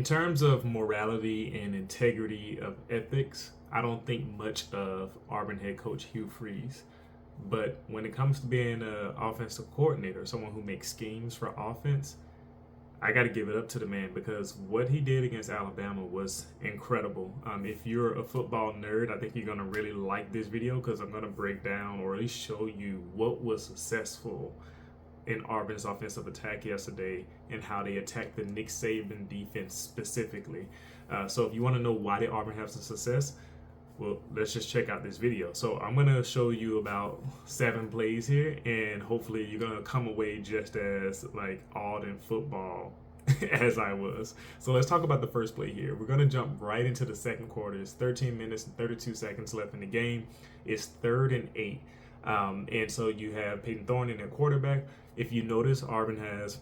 terms of morality and integrity of ethics, I don't think much of Auburn head coach Hugh Freeze. But when it comes to being an offensive coordinator, someone who makes schemes for offense, I got to give it up to the man because what he did against Alabama was incredible. If you're a football nerd, I think you're going to really like this video because I'm going to break down or at least show you what was successful in Auburn's offensive attack yesterday and how they attacked the Nick Saban defense specifically. So if you want to know why did Auburn have some success, well, let's just check out this video. So I'm going to show you about 7 plays here, and hopefully you're going to come away just as like awed in football as I was. So let's talk about the first play here. We're going to jump right into the second quarter. It's 13 minutes and 32 seconds left in the game. It's 3rd and 8. And so you have Peyton Thorne in at quarterback. If you notice, Auburn has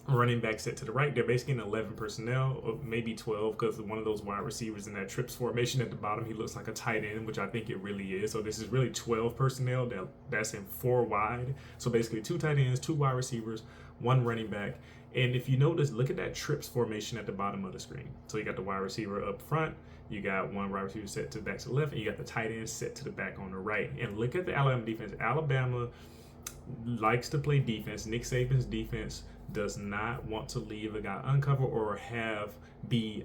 running back set to the right. They're basically in 11 personnel, or maybe 12, because one of those wide receivers in that trips formation at the bottom, he looks like a tight end, which I think it really is. So this is really 12 personnel that's in 4 wide. So basically 2 tight ends, 2 wide receivers, 1 running back. And if you notice, look at that trips formation at the bottom of the screen. So you got the wide receiver up front, you got 1 wide receiver set to the back to the left, and you got the tight end set to the back on the right. And look at the Alabama defense. Alabama likes to play defense. Nick Saban's defense does not want to leave a guy uncovered or be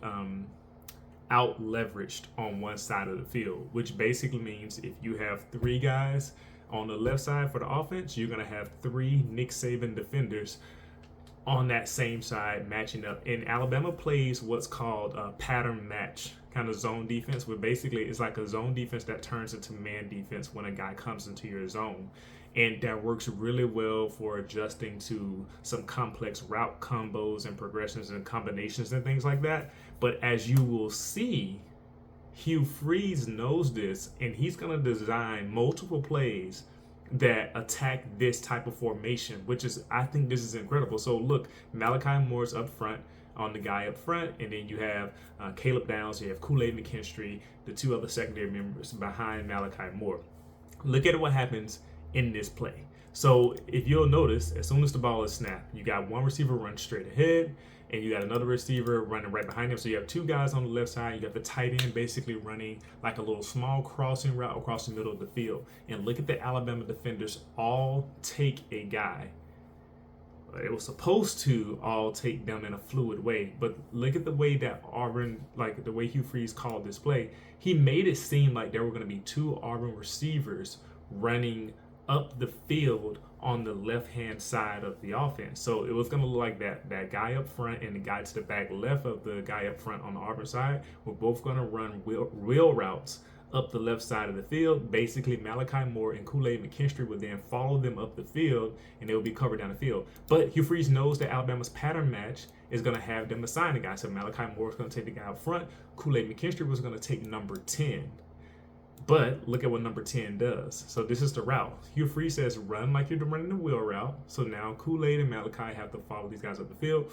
out leveraged on one side of the field, which basically means if you have 3 guys on the left side for the offense, you're going to have 3 Nick Saban defenders on that same side matching up. And Alabama plays what's called a pattern match kind of zone defense, where basically it's like a zone defense that turns into man defense when a guy comes into your zone. And that works really well for adjusting to some complex route combos and progressions and combinations and things like that. But as you will see, Hugh Freeze knows this, and he's going to design multiple plays that attack this type of formation, which is, I think this is incredible. So look, Malachi Moore's up front on the guy up front, and then you have Caleb Downs, you have Kool-Aid McKinstry, the 2 other secondary members behind Malachi Moore. Look at what happens in this play. So if you'll notice, as soon as the ball is snapped, you got 1 receiver run straight ahead, and you got another receiver running right behind him. So you have 2 guys on the left side. You got the tight end basically running like a little small crossing route across the middle of the field. And look at the Alabama defenders all take a guy. It was supposed to all take them in a fluid way, but look at the way that Auburn, like the way Hugh Freeze called this play. He made it seem like there were going to be 2 Auburn receivers running up the field on the left-hand side of the offense. So it was going to look like that guy up front and the guy to the back left of the guy up front on the Auburn side were both going to run wheel routes up the left side of the field. Basically, Malachi Moore and Kool-Aid McKinstry would then follow them up the field, and they would be covered down the field. But Hugh Freeze knows that Alabama's pattern match is going to have them assign a guy. So Malachi Moore is going to take the guy up front. Kool-Aid McKinstry was going to take number 10. But look at what number 10 does. So this is the route. Hugh Freeze says run like you're running the wheel route. So now Kool-Aid and Malachi have to follow these guys up the field.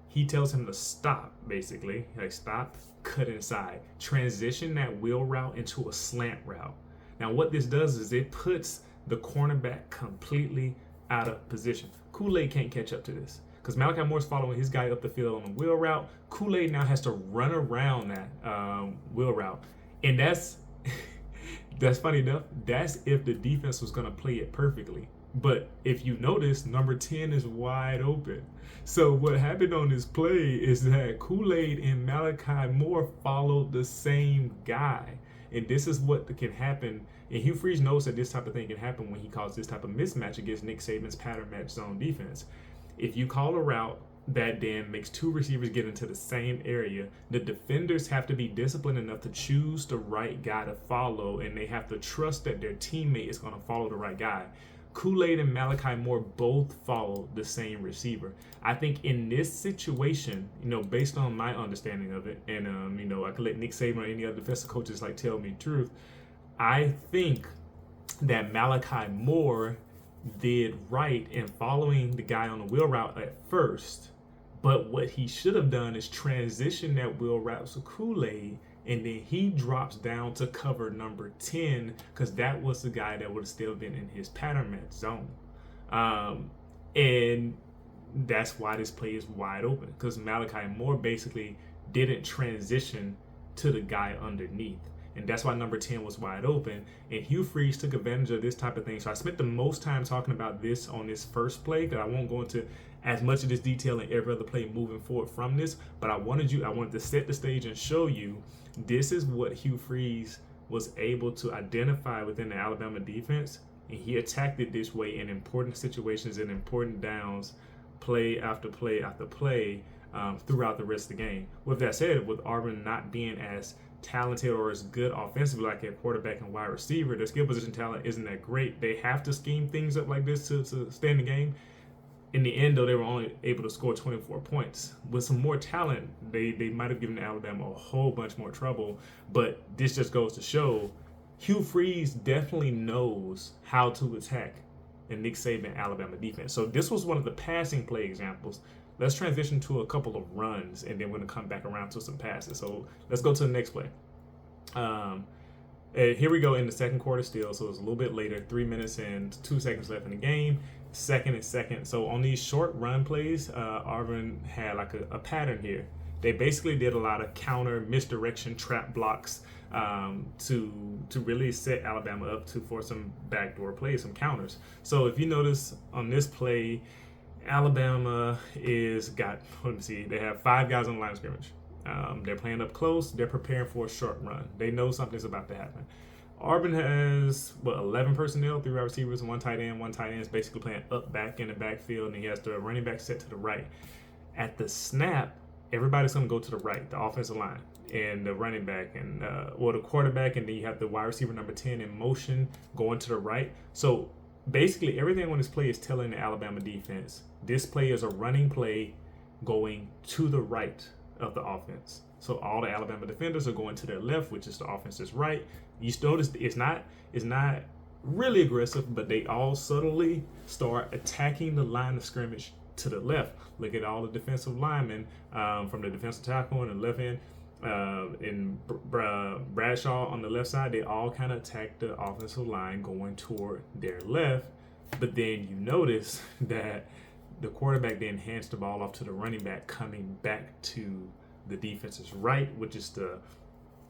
He tells him to stop, basically. Like, stop, cut inside. Transition that wheel route into a slant route. Now, what this does is it puts the cornerback completely out of position. Kool-Aid can't catch up to this because Malachi Moore's following his guy up the field on the wheel route. Kool-Aid now has to run around that wheel route. And that's funny enough. That's if the defense was going to play it perfectly. But if you notice, number 10 is wide open. So what happened on this play is that Kool-Aid and Malachi Moore followed the same guy. And this is what can happen. And Hugh Freeze knows that this type of thing can happen when he calls this type of mismatch against Nick Saban's pattern match zone defense. If you call a route that then makes 2 receivers get into the same area, the defenders have to be disciplined enough to choose the right guy to follow, and they have to trust that their teammate is going to follow the right guy. Kool-Aid and Malachi Moore both follow the same receiver. I think in this situation, based on my understanding of it, and I could let Nick Saban or any other defensive coaches tell me the truth. I think that Malachi Moore did right in following the guy on the wheel route at first, but what he should have done is transition that wheel route to Kool-Aid, and then he drops down to cover number 10 because that was the guy that would have still been in his pattern match zone. And that's why this play is wide open, because Malachi Moore basically didn't transition to the guy underneath. And that's why number 10 was wide open. And Hugh Freeze took advantage of this type of thing. So I spent the most time talking about this on this first play, because I won't go into as much of this detail in every other play moving forward from this. But I wanted to set the stage and show you this is what Hugh Freeze was able to identify within the Alabama defense. And he attacked it this way in important situations and important downs, play after play after play, throughout the rest of the game. With that said, with Auburn not being as talented or as good offensively like a quarterback and wide receiver, their skill position talent isn't that great. They have to scheme things up like this to stay in the game. In the end, though, they were only able to score 24 points. With some more talent, they might have given Alabama a whole bunch more trouble. But this just goes to show Hugh Freeze definitely knows how to attack a Nick Saban Alabama defense. So this was one of the passing play examples. Let's transition to a couple of runs, and then we're going to come back around to some passes. So let's go to the next play. Here we go in the second quarter still, so it's a little bit later, 3 minutes and 2 seconds left in the game, second and second. So on these short run plays, Auburn had like a pattern here. They basically did a lot of counter, misdirection, trap blocks to really set Alabama up for some backdoor plays, some counters. So if you notice on this play, Alabama they have 5 guys on the line of scrimmage. They're playing up close. They're preparing for a short run. They know something's about to happen. Auburn has 11 personnel, 3 wide receivers, and 1 tight end. 1 tight end is basically playing up back in the backfield, and he has the running back set to the right. At the snap, everybody's going to go to the right, the offensive line, and the running back, and the quarterback, and then you have the wide receiver number 10 in motion going to the right. So basically, everything on this play is telling the Alabama defense this play is a running play going to the right of the offense. So all the Alabama defenders are going to their left, which is the offense's right. You notice it's not really aggressive, but they all subtly start attacking the line of scrimmage to the left. Look at all the defensive linemen from the defensive tackle on the left end, and Bradshaw on the left side. They all kind of attack the offensive line going toward their left. But then you notice that the quarterback then hands the ball off to the running back, coming back to the defense's right, which is the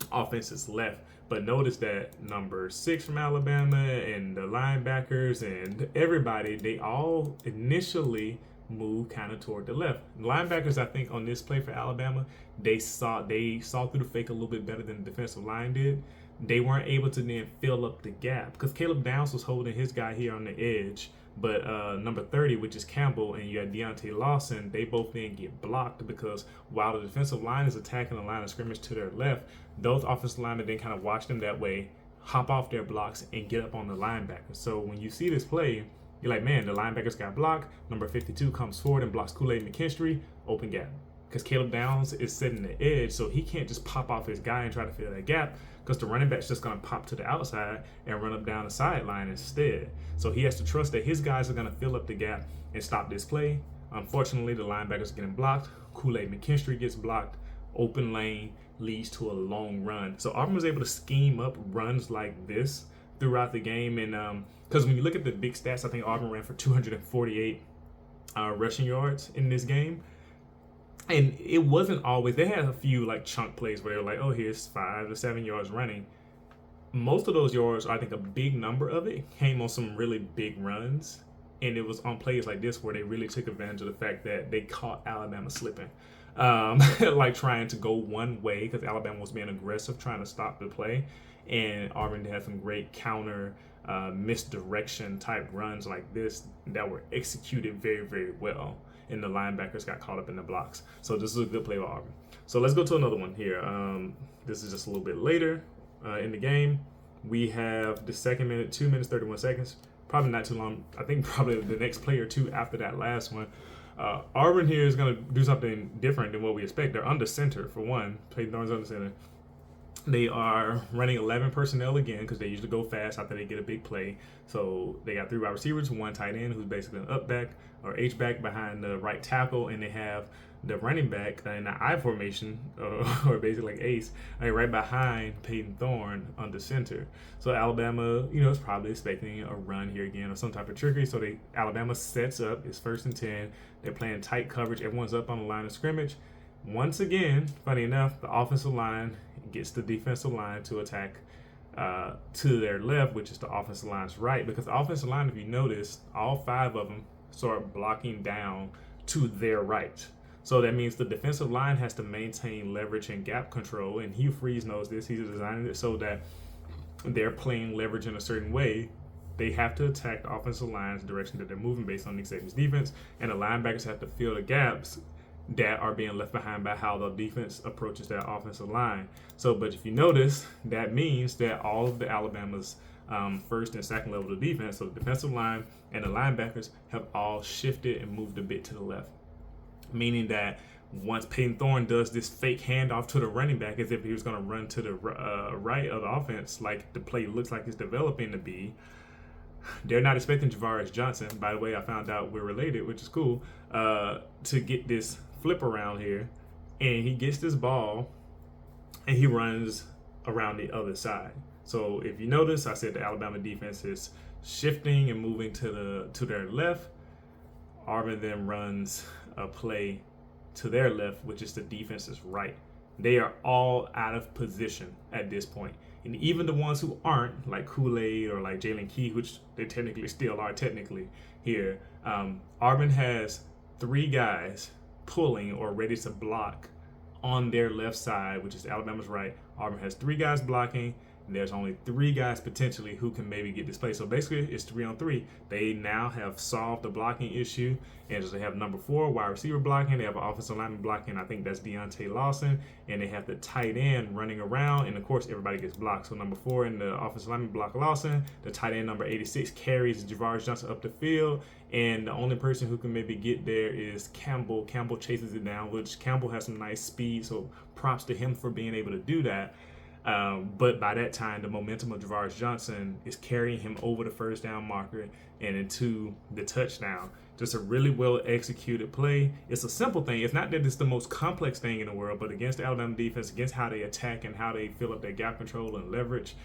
offense's left. But notice that number 6 from Alabama and the linebackers and everybody, they all initially move kind of toward the left. The linebackers, I think, on this play for Alabama, they saw through the fake a little bit better than the defensive line did. They weren't able to then fill up the gap because Caleb Downs was holding his guy here on the edge. But number 30, which is Campbell, and you had Deontay Lawson, they both then get blocked because while the defensive line is attacking the line of scrimmage to their left, those offensive linemen then kind of watch them that way, hop off their blocks, and get up on the linebackers. So when you see this play, you're like, man, the linebackers got blocked. Number 52 comes forward and blocks Kool-Aid McKinstry, open gap. Because Caleb Downs is sitting the edge, so he can't just pop off his guy and try to fill that gap, because the running back's just going to pop to the outside and run up down the sideline instead. So he has to trust that his guys are going to fill up the gap and stop this play. Unfortunately, the linebackers are getting blocked. Kool-Aid McKinstry gets blocked. Open lane leads to a long run. So Auburn was able to scheme up runs like this throughout the game. And because when you look at the big stats, I think Auburn ran for 248 rushing yards in this game. And it wasn't always, they had a few like chunk plays where they were like, oh, here's 5 to 7 yards running. Most of those yards, I think a big number of it came on some really big runs. And it was on plays like this where they really took advantage of the fact that they caught Alabama slipping. Like trying to go one way because Alabama was being aggressive, trying to stop the play. And Auburn had some great counter misdirection type runs like this that were executed very, very well. And the linebackers got caught up in the blocks. So this is a good play by Auburn. So let's go to another one here. This is just a little bit later in the game. We have the second minute, 2 minutes, 31 seconds. Probably not too long. I think probably the next play or two after that last one. Auburn here is going to do something different than what we expect. They're under center, for one. Peyton Thorne's under center. They are running 11 personnel again because they usually go fast after they get a big play. So they got 3 wide receivers, 1 tight end who's basically an up back or H back behind the right tackle, and they have the running back in the I formation, or basically like ace, right behind Peyton Thorne on the center. So Alabama, is probably expecting a run here again or some type of trickery. So Alabama sets up. It's 1st and 10. They're playing tight coverage. Everyone's up on the line of scrimmage. Once again, funny enough, the offensive line gets the defensive line to attack to their left, which is the offensive line's right. Because the offensive line, if you notice, all 5 of them start blocking down to their right. So that means the defensive line has to maintain leverage and gap control. And Hugh Freeze knows this. He's designing it so that they're playing leverage in a certain way. They have to attack the offensive line's direction that they're moving based on Nick Saban's defense. And the linebackers have to fill the gaps that are being left behind by how the defense approaches that offensive line. So, but if you notice, that means that all of the Alabama's first and second level of defense, so the defensive line and the linebackers, have all shifted and moved a bit to the left. Meaning that once Peyton Thorne does this fake handoff to the running back as if he was going to run to the right of the offense, like the play looks like it's developing to be, they're not expecting Javaris Johnson. By the way, I found out we're related, which is cool, to get this flip around here. And he gets this ball and he runs around the other side. So if you notice, I said the Alabama defense is shifting and moving to their left. Auburn then runs a play to their left, which is the defense's right. They are all out of position at this point. And even the ones who aren't, like Kool-Aid or like Jalen Key, which they technically still are here, Auburn has 3 guys pulling or ready to block on their left side, which is Alabama's right. Auburn has 3 guys blocking. And there's only 3 guys potentially who can maybe get this play. So basically, it's 3 on 3. They now have solved the blocking issue, and they have number 4 wide receiver blocking. They have an offensive lineman blocking. I think that's Deontay Lawson, and they have the tight end running around. And of course, everybody gets blocked. So number 4 in the offensive lineman block Lawson. The tight end number 86 carries Javaris Johnson up the field, and the only person who can maybe get there is Campbell. Campbell chases it down, which Campbell has some nice speed. So props to him for being able to do that. But by that time, the momentum of Javaris Johnson is carrying him over the first down marker and into the touchdown. Just a really well executed play. It's a simple thing. It's not that it's the most complex thing in the world, but against the Alabama defense, against how they attack and how they fill up their gap control and leverage,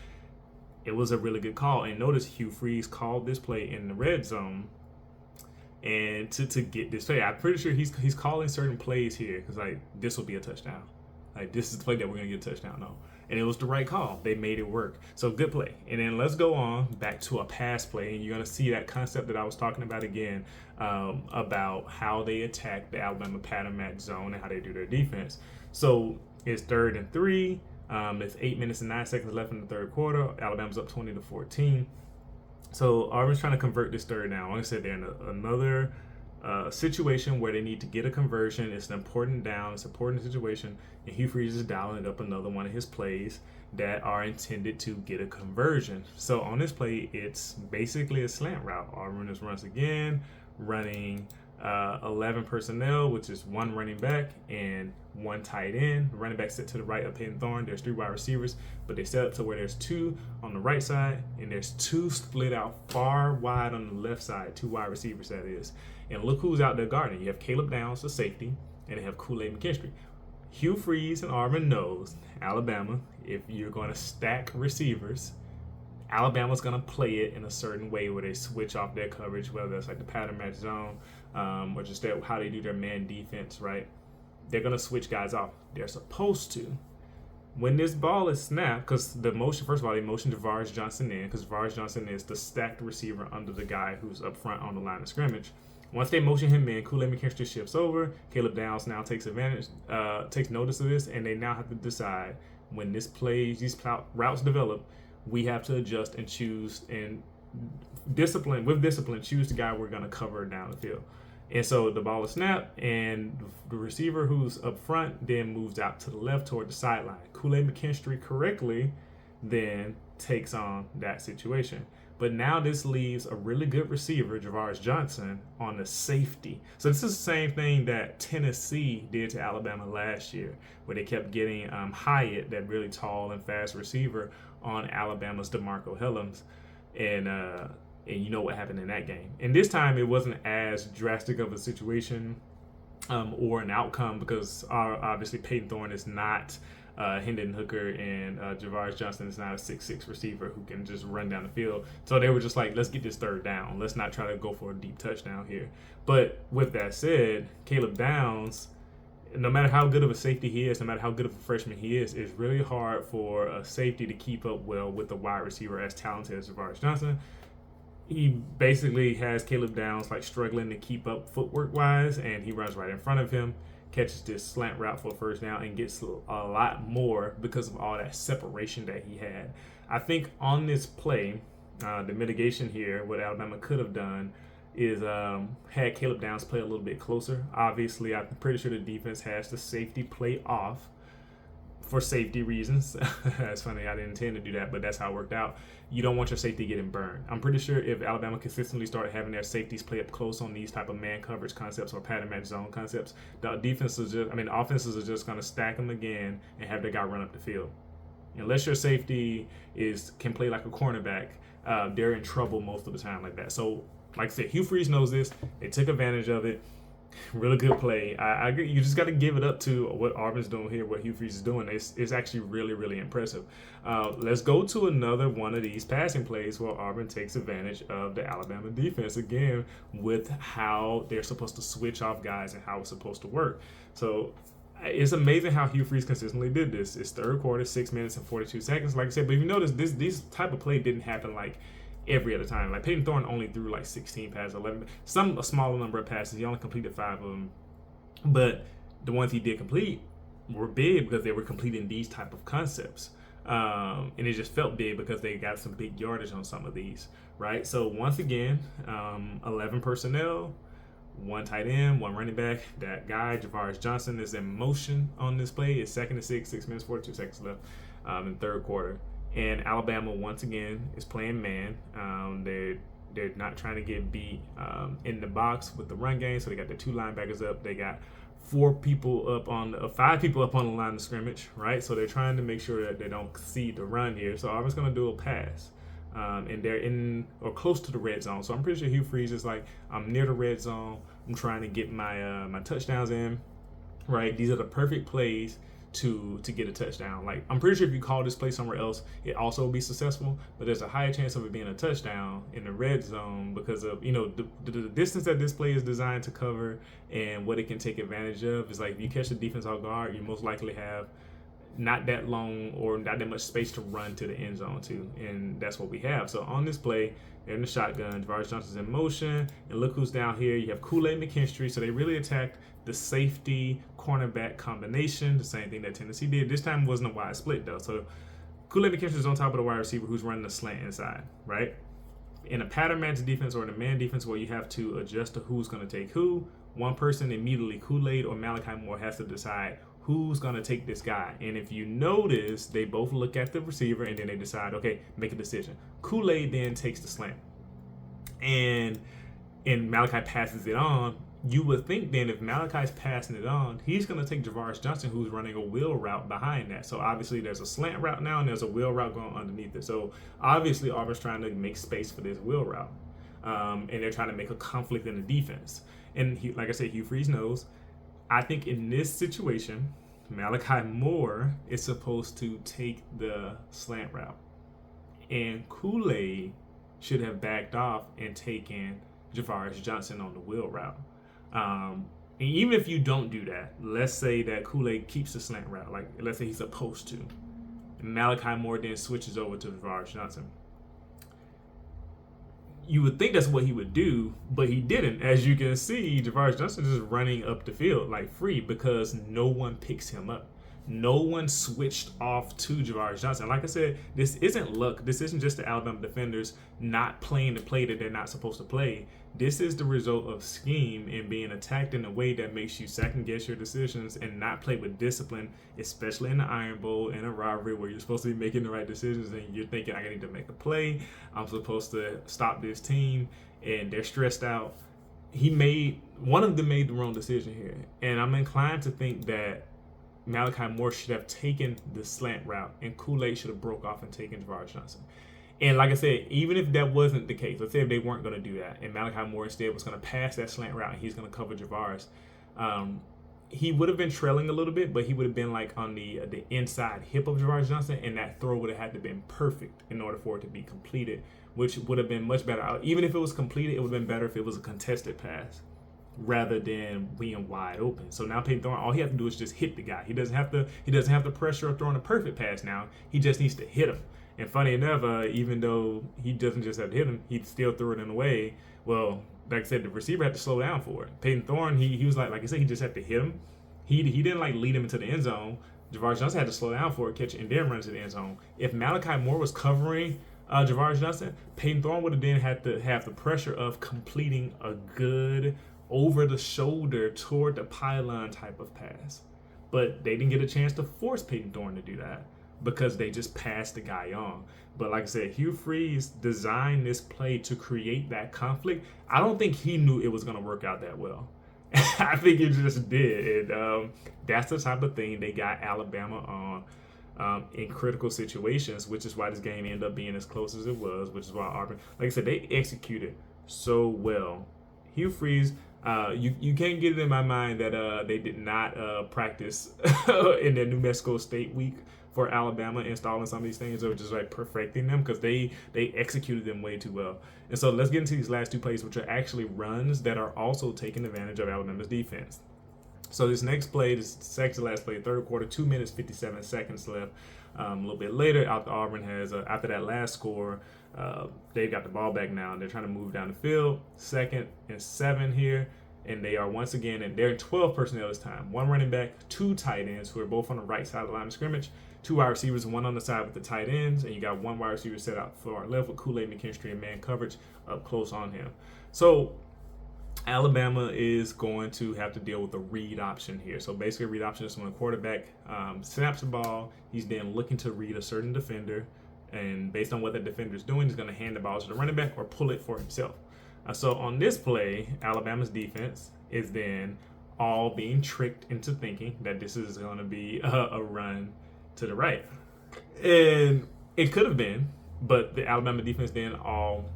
it was a really good call. And notice Hugh Freeze called this play in the red zone, and to get this play, I'm pretty sure he's calling certain plays here because like this will be a touchdown. Like this is the play that we're gonna get a touchdown on. And it was the right call. They made it work. So good play. And then let's go on back to a pass play. And you're going to see that concept that I was talking about again, about how they attack the Alabama pattern match zone and how they do their defense. So it's 3rd and 3. It's 8 minutes and 9 seconds left in the third quarter. Alabama's up 20-14. So Auburn's trying to convert this third down. Like I said, they're in another situation where they need to get a conversion. It's an important down. It's an important situation. And Hugh Freeze is dialing up another one of his plays that are intended to get a conversion. So on this play, it's basically a slant route. Auburn is once again running 11 personnel, which is 1 running back and 1 tight end. The running back set to the right of Peyton Thorne. There's 3 wide receivers, but they set up to where there's 2 on the right side and there's 2 split out far wide on the left side, 2 wide receivers that is. And look who's out there guarding. You have Caleb Downs, the safety, and they have Kool-Aid McKinstry. Hugh Freeze and Auburn knows Alabama, if you're going to stack receivers, Alabama's going to play it in a certain way where they switch off their coverage, whether that's like the pattern match zone or just how they do their man defense, right? They're going to switch guys off. They're supposed to. When this ball is snapped, because the motion, first of all, they motion Javaris Johnson in, because Javaris Johnson is the stacked receiver under the guy who's up front on the line of scrimmage. Once they motion him in, Kool-Aid McKinstry shifts over. Caleb Downs now takes notice of this, and they now have to decide when these routes develop, we have to adjust and choose and discipline choose the guy we're going to cover down the field. And so the ball is snapped, and the receiver who's up front then moves out to the left toward the sideline. Kool-Aid McKinstry correctly then takes on that situation. But now this leaves a really good receiver, Javaris Johnson, on the safety. So this is the same thing that Tennessee did to Alabama last year, where they kept getting Hyatt, that really tall and fast receiver, on Alabama's DeMarco Hellams. And you know what happened in that game. And this time it wasn't as drastic of a situation or an outcome, because obviously Peyton Thorne is not Hendon Hooker, and Javaris Johnson is not a 6'6" receiver who can just run down the field. So they were just like, let's get this third down. Let's not try to go for a deep touchdown here. But with that said, Caleb Downs, no matter how good of a safety he is, no matter how good of a freshman he is, it's really hard for a safety to keep up well with a wide receiver as talented as Javaris Johnson. He basically has Caleb Downs like struggling to keep up footwork wise, and he runs right in front of him, catches this slant route for a first down, and gets a lot more because of all that separation that he had. I think on this play, the mitigation here, what Alabama could have done is had Caleb Downs play a little bit closer. Obviously, I'm pretty sure the defense has the safety play off for safety reasons. That's funny, I didn't intend to do that, but that's how it worked out. You don't want your safety getting burned. I'm pretty sure if Alabama consistently started having their safeties play up close on these type of man coverage concepts or pattern match zone concepts, the offenses are just going to stack them again and have their guy run up the field. Unless your safety can play like a cornerback, they're in trouble most of the time like that. So, like I said, Hugh Freeze knows this. They took advantage of it. Really good play. I agree. You just got to give it up to what Auburn's doing here, what Hugh Freeze is doing. It's actually really, really impressive. Let's go to another one of these passing plays where Auburn takes advantage of the Alabama defense again with how they're supposed to switch off guys and how it's supposed to work. So it's amazing how Hugh Freeze consistently did this. It's third quarter, 6 minutes and 42 seconds. Like I said, but if you notice, this type of play didn't happen like every other time. Like Peyton Thorne only threw like 16 passes, 11, a smaller number of passes. He only completed 5 of them, but the ones he did complete were big because they were completing these type of concepts, and it just felt big because they got some big yardage on some of these, right? So once again, 11 personnel, 1 tight end, 1 running back. That guy Javaris Johnson is in motion on this play. It's 2nd and 6 minutes 42 seconds left in the third quarter. And Alabama, once again, is playing man. They're not trying to get beat in the box with the run game, so they got the 2 linebackers up. They got 5 people up on the line of scrimmage, right? So they're trying to make sure that they don't see the run here. So Auburn's going to do a pass, and they're in or close to the red zone. So I'm pretty sure Hugh Freeze is like, I'm near the red zone. I'm trying to get my touchdowns in, right? These are the perfect plays to get a touchdown. Like, I'm pretty sure if you call this play somewhere else, it also will be successful, but there's a higher chance of it being a touchdown in the red zone because of, the distance that this play is designed to cover and what it can take advantage of. Is like, if you catch the defense off guard, you most likely have not that long or not that much space to run to the end zone too, and that's what we have. So on this play, they're in the shotgun. Javaris Johnson's in motion, and look who's down here. You have Kool-Aid McKinstry. So they really attacked the safety cornerback combination, the same thing that Tennessee did. This time it wasn't a wide split though. So Kool-Aid McKinstry is on top of the wide receiver who's running the slant inside, right? In a pattern match defense or in a man defense where you have to adjust to who's going to take who, one person immediately, Kool-Aid or Malachi Moore, has to decide who's going to take this guy. And if you notice, they both look at the receiver and then they decide, okay, make a decision. Kool-Aid then takes the slant, and Malachi passes it on. You would think then if Malachi's passing it on, he's going to take Javaris Johnson, who's running a wheel route behind that. So obviously there's a slant route now and there's a wheel route going underneath it. So obviously Auburn's trying to make space for this wheel route. And they're trying to make a conflict in the defense. And like I said, Hugh Freeze knows. I think in this situation, Malachi Moore is supposed to take the slant route. And Kool-Aid should have backed off and taken Javaris Johnson on the wheel route. And even if you don't do that, let's say that Kool-Aid keeps the slant route, like let's say he's supposed to, and Malachi Moore then switches over to Javaris Johnson. You would think that's what he would do, but he didn't. As you can see, Javaris Johnson is just running up the field like free because no one picks him up. no one switched off to Javaris Johnson. Like I said, this isn't luck. This isn't just the Alabama defenders not playing the play that they're not supposed to play. This is the result of scheme and being attacked in a way that makes you second guess your decisions and not play with discipline, especially in the Iron Bowl and a rivalry where you're supposed to be making the right decisions and you're thinking, I need to make a play. I'm supposed to stop this team, and they're stressed out. One of them made the wrong decision here. And I'm inclined to think that Malachi Moore should have taken the slant route and Kool-Aid should have broke off and taken Javaris Johnson. And like I said, even if that wasn't the case, let's say if they weren't going to do that and Malachi Moore instead was going to pass that slant route and he's going to cover Javaris, he would have been trailing a little bit, but he would have been like on the inside hip of Javaris Johnson, and that throw would have had to been perfect in order for it to be completed, which would have been much better. Even if it was completed, it would have been better if it was a contested pass rather than being wide open. So now Peyton Thorne, all he has to do is just hit the guy. He doesn't have the pressure of throwing a perfect pass now. He just needs to hit him. And funny enough, even though he doesn't just have to hit him, he still threw it in a way. Well, like I said, the receiver had to slow down for it. Peyton Thorne, he was like I said, he just had to hit him. He didn't like lead him into the end zone. Javaris Johnson had to slow down for it, catch it, and then run into the end zone. If Malachi Moore was covering Javaris Johnson, Peyton Thorne would have then had to have the pressure of completing a good over the shoulder toward the pylon type of pass. But they didn't get a chance to force Peyton Thorne to do that because they just passed the guy on. But like I said, Hugh Freeze designed this play to create that conflict. I don't think he knew it was going to work out that well. I think it just did. And that's the type of thing they got Alabama on in critical situations, which is why this game ended up being as close as it was, which is why Auburn, like I said, they executed so well. Hugh Freeze, you can't get it in my mind that they did not practice in their New Mexico State week for Alabama, installing some of these things or just like perfecting them, because they executed them way too well. And so let's get into these last two plays, which are actually runs that are also taking advantage of Alabama's defense. So this next play, this second to last play, third quarter, 2 minutes, 57 seconds left. A little bit later, Auburn has, after that last score, they've got the ball back now, and they're trying to move down the field. 2nd and 7 here, and they are once again, and they're in 12 personnel this time. One running back, two tight ends who are both on the right side of the line of scrimmage, two wide receivers, one on the side with the tight ends, and you got one wide receiver set out for our left with Kool-Aid McKinstry and man coverage up close on him. So Alabama is going to have to deal with a read option here. So basically, a read option is when a quarterback snaps the ball, he's then looking to read a certain defender, and based on what that defender is doing, he's going to hand the ball to the running back or pull it for himself. So on this play, Alabama's defense is then all being tricked into thinking that this is going to be a run to the right. And it could have been, but the Alabama defense then all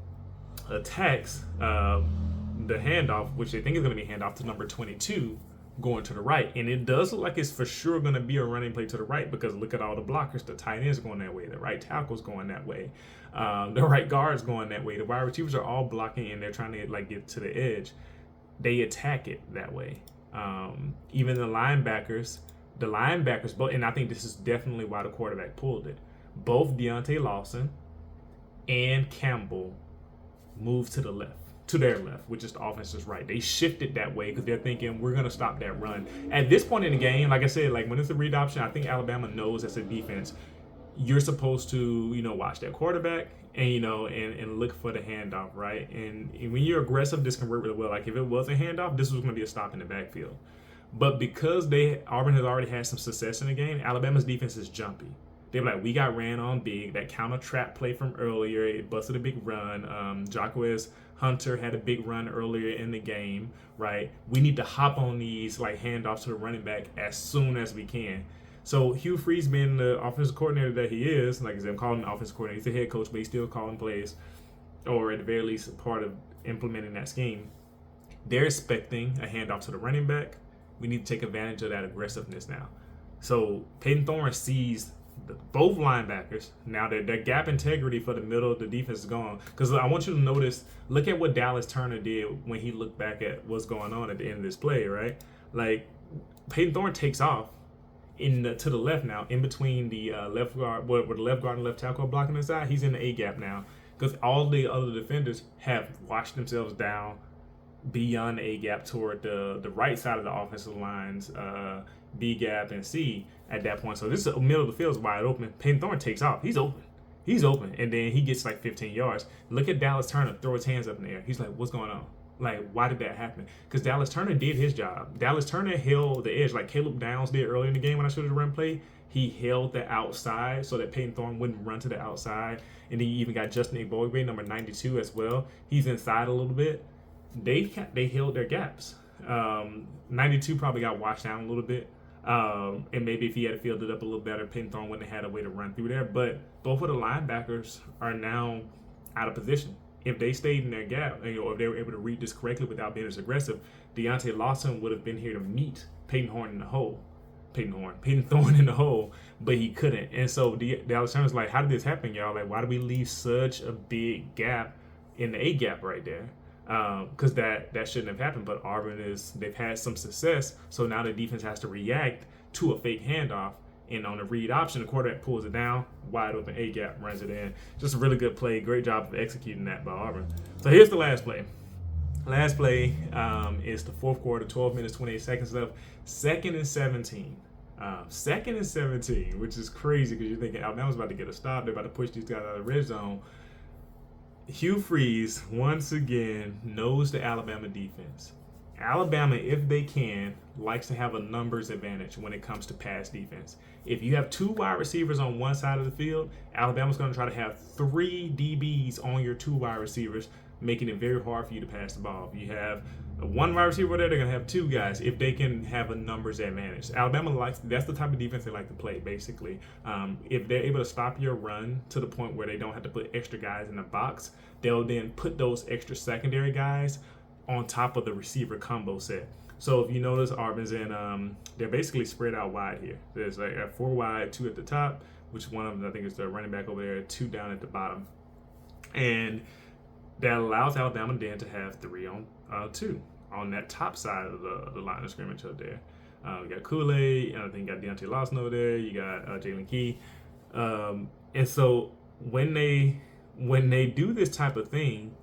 attacks the handoff, which they think is going to be handoff to number 22 going to the right. And it does look like it's for sure going to be a running play to the right, because look at all the blockers. The tight ends going that way. The right tackle's going that way. The right guard's going that way. The wide receivers are all blocking, and they're trying to like get to the edge. They attack it that way. Even the linebackers, both, and I think this is definitely why the quarterback pulled it. Both Deontay Lawson and Campbell moved to the left, to their left, which is the offense's right. They shifted that way because they're thinking we're going to stop that run. At this point in the game, like I said, like when it's a read option, I think Alabama knows as a defense, you're supposed to, watch that quarterback and, and look for the handoff, right? And when you're aggressive, this can work really well. Like if it was a handoff, this was going to be a stop in the backfield. But because Auburn has already had some success in the game, Alabama's defense is jumpy. They're like, we got ran on big. That counter trap play from earlier, it busted a big run. Jacquez Hunter had a big run earlier in the game, right? We need to hop on these like handoffs to the running back as soon as we can. So Hugh Freeze, being the offensive coordinator that he is, like I said, I'm calling him the offensive coordinator. He's the head coach, but he's still calling plays, or at the very least, a part of implementing that scheme. They're expecting a handoff to the running back. We need to take advantage of that aggressiveness now. So Peyton Thorne sees both linebackers. Now their gap integrity for the middle of the defense is gone. Because I want you to notice, look at what Dallas Turner did when he looked back at what's going on at the end of this play, right? Like Peyton Thorne takes off to the left now, in between the left guard, where the left guard and left tackle are blocking the side. He's in the A gap now because all the other defenders have washed themselves down beyond the A gap toward the right side of the offensive lines B gap and C at that point. So this is the middle of the field is wide open. Peyton Thorne takes off. He's open. He's open. And then he gets like 15 yards. Look at Dallas Turner throw his hands up in the air. He's like, what's going on? Like, why did that happen? Because Dallas Turner did his job. Dallas Turner held the edge like Caleb Downs did early in the game when I showed you the run play. He held the outside so that Peyton Thorne wouldn't run to the outside. And then you even got Justin Igboigbe, number 92 as well. He's inside a little bit. They held their gaps. 92 probably got washed down a little bit. And maybe if he had fielded up a little better, Peyton Thorne wouldn't have had a way to run through there. But both of the linebackers are now out of position. If they stayed in their gap, or if they were able to read this correctly without being as aggressive, Deontay Lawson would have been here to meet Peyton Thorne in the hole. Peyton Thorne in the hole, but he couldn't. And so Dallas Turner's like, how did this happen, y'all? Like, why do we leave such a big gap in the A gap right there? Because that shouldn't have happened. But Auburn they've had some success, so now the defense has to react to a fake handoff. And on the read option, the quarterback pulls it down, wide open A gap, runs it in. Just a really good play. Great job of executing that by Auburn. So here's the last play. Last play is the fourth quarter, 12 minutes, 28 seconds left. 2nd and 17. 2nd and 17, which is crazy because you're thinking Alabama's about to get a stop. They're about to push these guys out of the red zone. Hugh Freeze, once again, knows the Alabama defense. Alabama, if they can, likes to have a numbers advantage when it comes to pass defense. If you have 2 wide receivers on one side of the field, Alabama's going to try to have 3 DBs on your 2 wide receivers, making it very hard for you to pass the ball. If you have 1 wide receiver there, they're going to have 2 guys if they can have a numbers advantage. Alabama that's the type of defense they like to play, basically. If they're able to stop your run to the point where they don't have to put extra guys in the box, they'll then put those extra secondary guys on top of the receiver combo set. So if you notice, Auburn's in, they're basically spread out wide here. There's like 4 wide, 2 at the top, which one of them I think is the running back over there, 2 down at the bottom. And that allows Alabama then to have 3 on 2 on that top side of the line of scrimmage up there. We got Kool-Aid, and I think you got Deontay Lawson over there. You got Jalen Key. And so when they do this type of thing,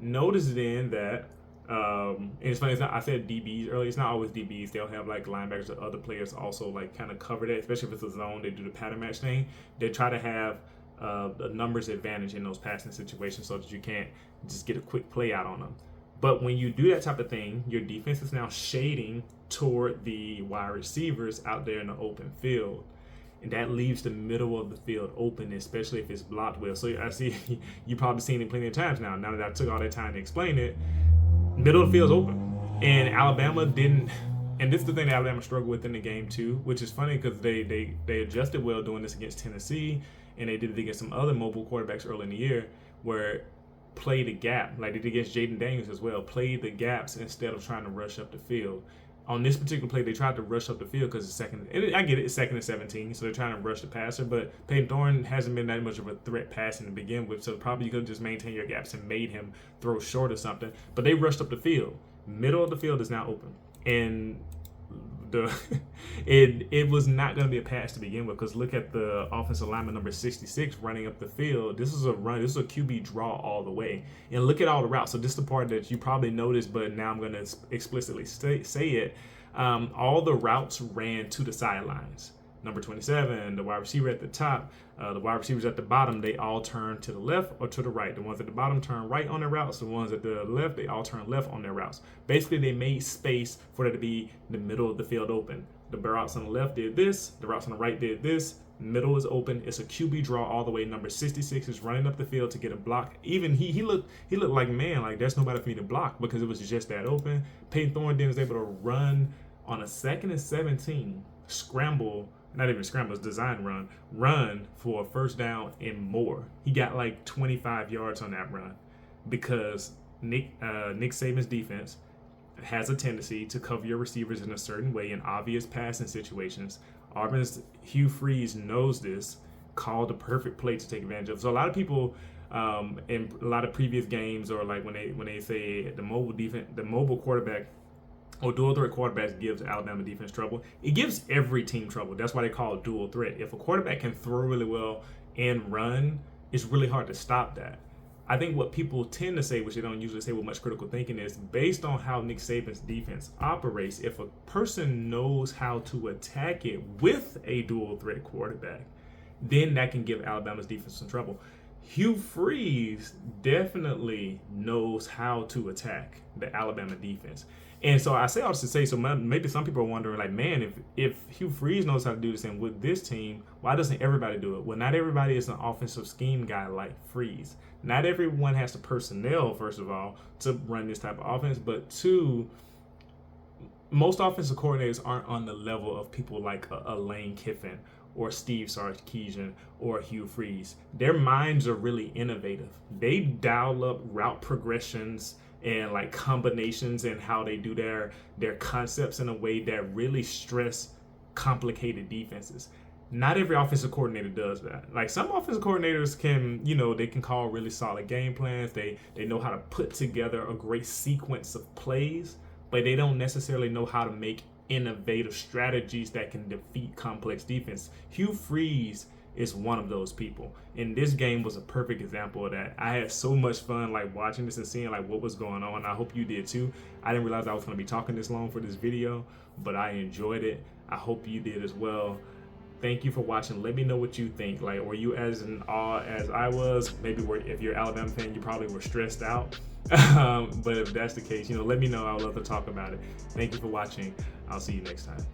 notice then that and it's funny, I said DBs earlier. It's not always DBs. They'll have like linebackers or other players also like kind of cover that, especially if it's a zone. They do the pattern match thing. They try to have a numbers advantage in those passing situations so that you can't just get a quick play out on them. But when you do that type of thing, your defense is now shading toward the wide receivers out there in the open field. And that leaves the middle of the field open, especially if it's blocked well. So I see you've probably seen it plenty of times now. Now that I took all that time to explain it, middle of the field's open. And Alabama didn't, and this is the thing that Alabama struggled with in the game too, which is funny because they adjusted well doing this against Tennessee, and they did it against some other mobile quarterbacks early in the year where play the gap, like they did against Jaden Daniels as well, play the gaps instead of trying to rush up the field. On this particular play, they tried to rush up the field because it's second. And I get it, it's 2nd and 17, so they're trying to rush the passer. But Peyton Thorne hasn't been that much of a threat passing to begin with, so probably you could have just maintained your gaps and made him throw short or something. But they rushed up the field. Middle of the field is now open, and it was not going to be a pass to begin with because look at the offensive lineman number 66 running up the field. This is a run. This is a QB draw all the way. And look at all the routes. So this is the part that you probably noticed, but now I'm going to explicitly say it. All the routes ran to the sidelines. Number 27, the wide receiver at the top, the wide receivers at the bottom, they all turn to the left or to the right. The ones at the bottom turn right on their routes. The ones at the left, they all turn left on their routes. Basically, they made space for it to be the middle of the field open. The routes on the left did this. The routes on the right did this. Middle is open. It's a QB draw all the way. Number 66 is running up the field to get a block. Even he looked like, man, like there's nobody for me to block because it was just that open. Peyton Thorne then was able to run on a 2nd and 17, scramble. Not even scramble, it's design run for a first down and more. He got like 25 yards on that run because Nick Saban's defense has a tendency to cover your receivers in a certain way in obvious passing situations. Auburn's Hugh Freeze knows this, called the perfect play to take advantage of. So a lot of people in a lot of previous games or like when they say the mobile quarterback or dual threat quarterbacks gives Alabama defense trouble. It gives every team trouble. That's why they call it dual threat. If a quarterback can throw really well and run, it's really hard to stop that. I think what people tend to say, which they don't usually say with much critical thinking, is based on how Nick Saban's defense operates, if a person knows how to attack it with a dual threat quarterback, then that can give Alabama's defense some trouble. Hugh Freeze definitely knows how to attack the Alabama defense. And so I say all this to say, so maybe some people are wondering, like, man, if Hugh Freeze knows how to do this, and with this team, why doesn't everybody do it? Well, not everybody is an offensive scheme guy like Freeze. Not everyone has the personnel, first of all, to run this type of offense, but two, most offensive coordinators aren't on the level of people like a Lane Kiffin or Steve Sarkisian or Hugh Freeze. Their minds are really innovative. They dial up route progressions and like combinations and how they do their concepts in a way that really stress complicated defenses. Not every offensive coordinator does that. Like some offensive coordinators can, they can call really solid game plans. They know how to put together a great sequence of plays, but they don't necessarily know how to make innovative strategies that can defeat complex defense. Hugh Freeze is one of those people, and this game was a perfect example of that. I had so much fun like watching this and seeing like what was going on. I hope you did too. I didn't realize I was going to be talking this long for this video, but I enjoyed it. I hope you did as well. Thank you for watching. Let me know what you think. Like, were you as in awe as I was? Maybe if you're an Alabama fan, you probably were stressed out. But if that's the case, let me know. I would love to talk about it. Thank you for watching. I'll see you next time.